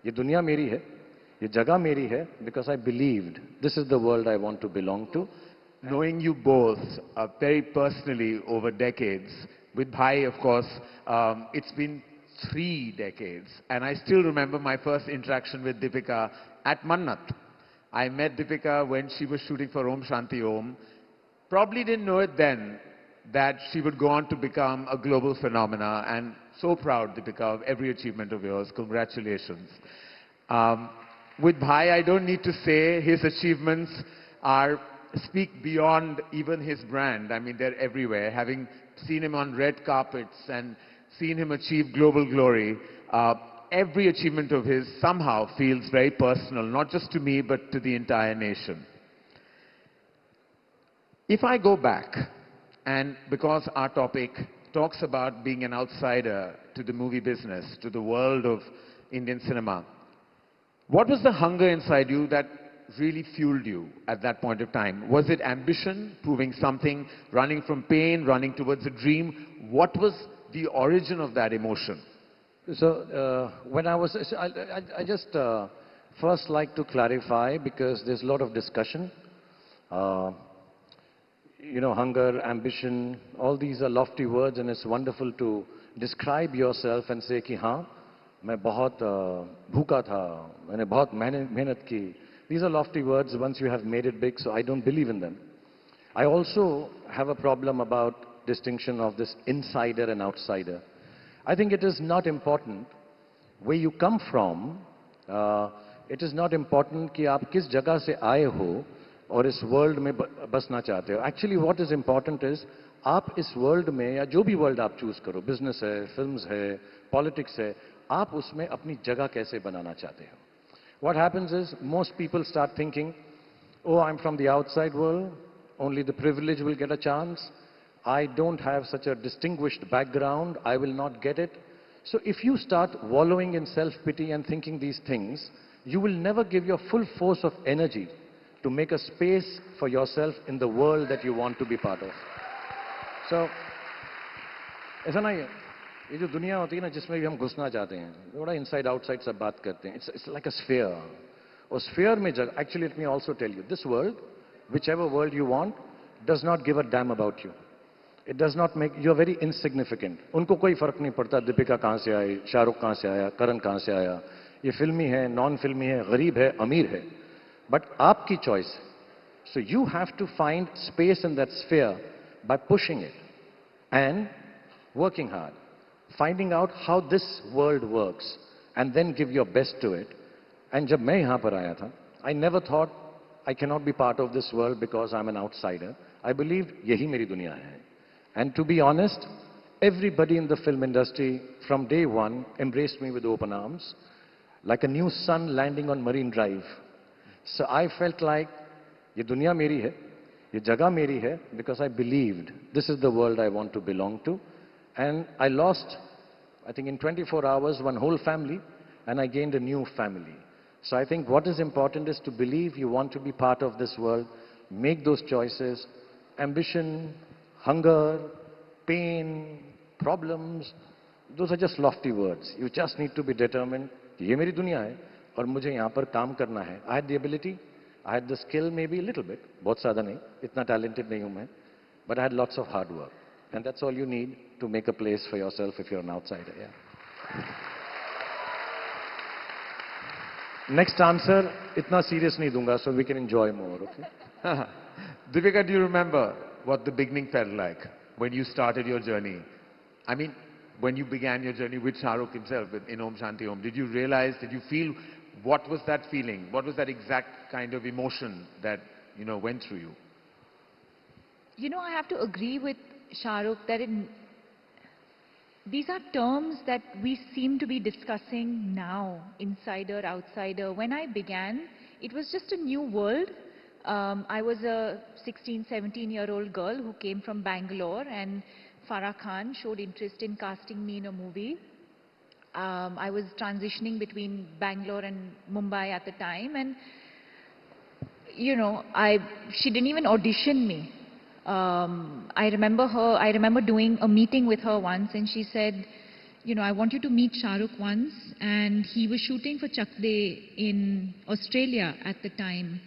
ये दुनिया मेरी है, ये जगह मेरी है, because I believed this is the world I want to belong to. Knowing you both very personally over decades, with Bhai, of course, it's been 3 decades, and I still remember my first interaction with Deepika at Mannat. I met Deepika when she was shooting for Om Shanti Om. Probably didn't know it then that she would go on to become a global phenomena, and so proud, Deepika, of every achievement of yours. Congratulations. With Bhai, I don't need to say his achievements speak beyond even his brand. I mean, they're everywhere. Having seen him on red carpets and seen him achieve global glory, every achievement of his somehow feels very personal, not just to me, but to the entire nation. If I go back, and because our topic talks about being an outsider to the movie business, to the world of Indian cinema, what was the hunger inside you that really fueled you at that point of time? Was it ambition, proving something, running from pain, running towards a dream? What was the origin of that emotion? So, when I was, I just first like to clarify, because there's a lot of discussion. You know, hunger, ambition, all these are lofty words, and it's wonderful to describe yourself and say कि हाँ, मैं बहुत भूखा था, मैंने बहुत मेहनत की. These are lofty words once you have made it big, so I don't believe in them. I also have a problem about distinction of this insider and outsider. I think it is not important where you come from. It is not important कि आप किस जगह से आए हो और इस world में बसना चाहते हो. Actually, what is important is आप इस वर्ल्ड में, या जो भी वर्ल्ड आप चूज करो, बिजनेस है, फिल्म्स है, पॉलिटिक्स है, आप उसमें अपनी जगह कैसे बनाना चाहते हो. What happens is most people start thinking, oh, I'm from the outside world, only the privileged will get a chance. I don't have such a distinguished background, I will not get it. So if you start wallowing in self-pity and thinking these things, you will never give your full force of energy to make a space for yourself in the world that you want to be part of. So, ऐसा नहीं है. ये जो दुनिया होती है ना, जिसमें भी हम घुसना चाहते हैं, थोड़ा इनसाइड आउटसाइड सब बात करते हैं. It's like a sphere. और sphere में जगह, actually let me also tell you, this world, whichever world you want, does not give a damn about you. It does not make, you are very insignificant. उनको कोई फर्क नहीं पड़ता दीपिका कहाँ से आई, शाहरुख कहाँ से आया, करण कहाँ से आया, ये फिल्मी है, नॉन फिल्मी है, गरीब है, अमीर है. But आपकी choice. So you have to find space in that sphere by pushing it and working hard, finding out how this world works, and then give your best to it. And जब मैं यहाँ पर आया था, I never thought I cannot be part of this world because I'm an outsider. I believed यही मेरी दुनिया है. And to be honest, everybody in the film industry from day one embraced me with open arms, like a new sun landing on Marine Drive. So I felt like ये दुनिया मेरी है, ये जगह मेरी है, because I believed this is the world I want to belong to. And I lost, I think in 24 hours, one whole family, and I gained a new family. So I think what is important is to believe you want to be part of this world, make those choices. Ambition, hunger, pain, problems, those are just lofty words. You just need to be determined. ये मेरी दुनिया है और मुझे यहाँ पर काम करना है. I had the ability, I had the skill, maybe a little bit, बहुत ज़्यादा नहीं, इतना talented नहीं हूँ मैं, but I had lots of hard work. And that's all you need to make a place for yourself if you're an outsider. Yeah. Next answer, इतना serious नहीं दूंगा, so we can enjoy more. Okay. Deepika, do you remember what the beginning felt like when you started your journey? I mean, when you began your journey with Shahrukh himself in Om Shanti Om, did you realize, did you feel, what was that feeling? What was that exact kind of emotion that, went through you? I have to agree with Shahrukh that these are terms that we seem to be discussing now, insider, outsider. When I began, it was just a new world. I was a 16, 17-year-old girl who came from Bangalore, and Farah Khan showed interest in casting me in a movie. I was transitioning between Bangalore and Mumbai at the time, and she didn't even audition me. I remember doing a meeting with her once, and she said, I want you to meet Shah Rukh once. And he was shooting for Chak De in Australia at the time.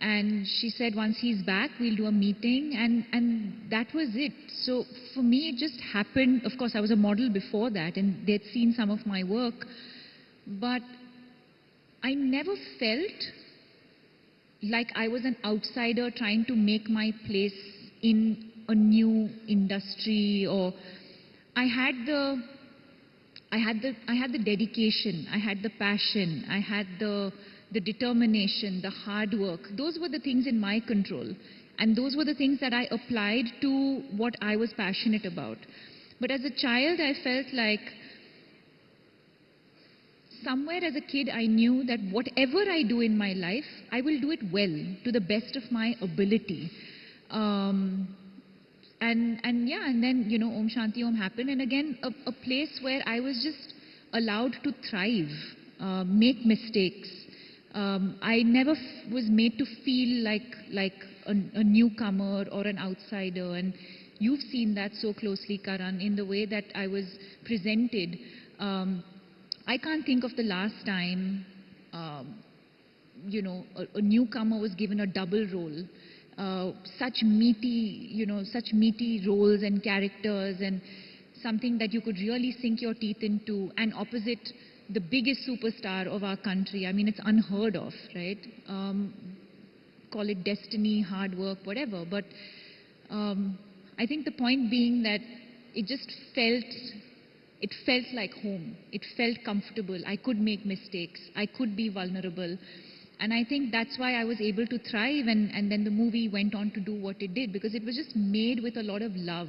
And she said, once he's back, we'll do a meeting. And that was it. So for me, it just happened. Of course, I was a model before that, and they'd seen some of my work. But I never felt like I was an outsider trying to make my place in a new industry. Or I had the dedication, I had the passion, I had the determination, the hard work. Those were the things in my control. And those were the things that I applied to what I was passionate about. But as a child, I felt like somewhere as a kid, I knew that whatever I do in my life, I will do it well, to the best of my ability. And then, Om Shanti Om happened. And again, a place where I was just allowed to thrive, make mistakes. I never was made to feel like a newcomer or an outsider. And you've seen that so closely, Karan, in the way that I was presented. I can't think of the last time, a newcomer was given a double role. Such meaty roles and characters, and something that you could really sink your teeth into, and opposite the biggest superstar of our country. I mean, it's unheard of, right? Call it destiny, hard work, whatever. But I think the point being that it just felt like home. It felt comfortable. I could make mistakes. I could be vulnerable. And I think that's why I was able to thrive, and then the movie went on to do what it did, because it was just made with a lot of love.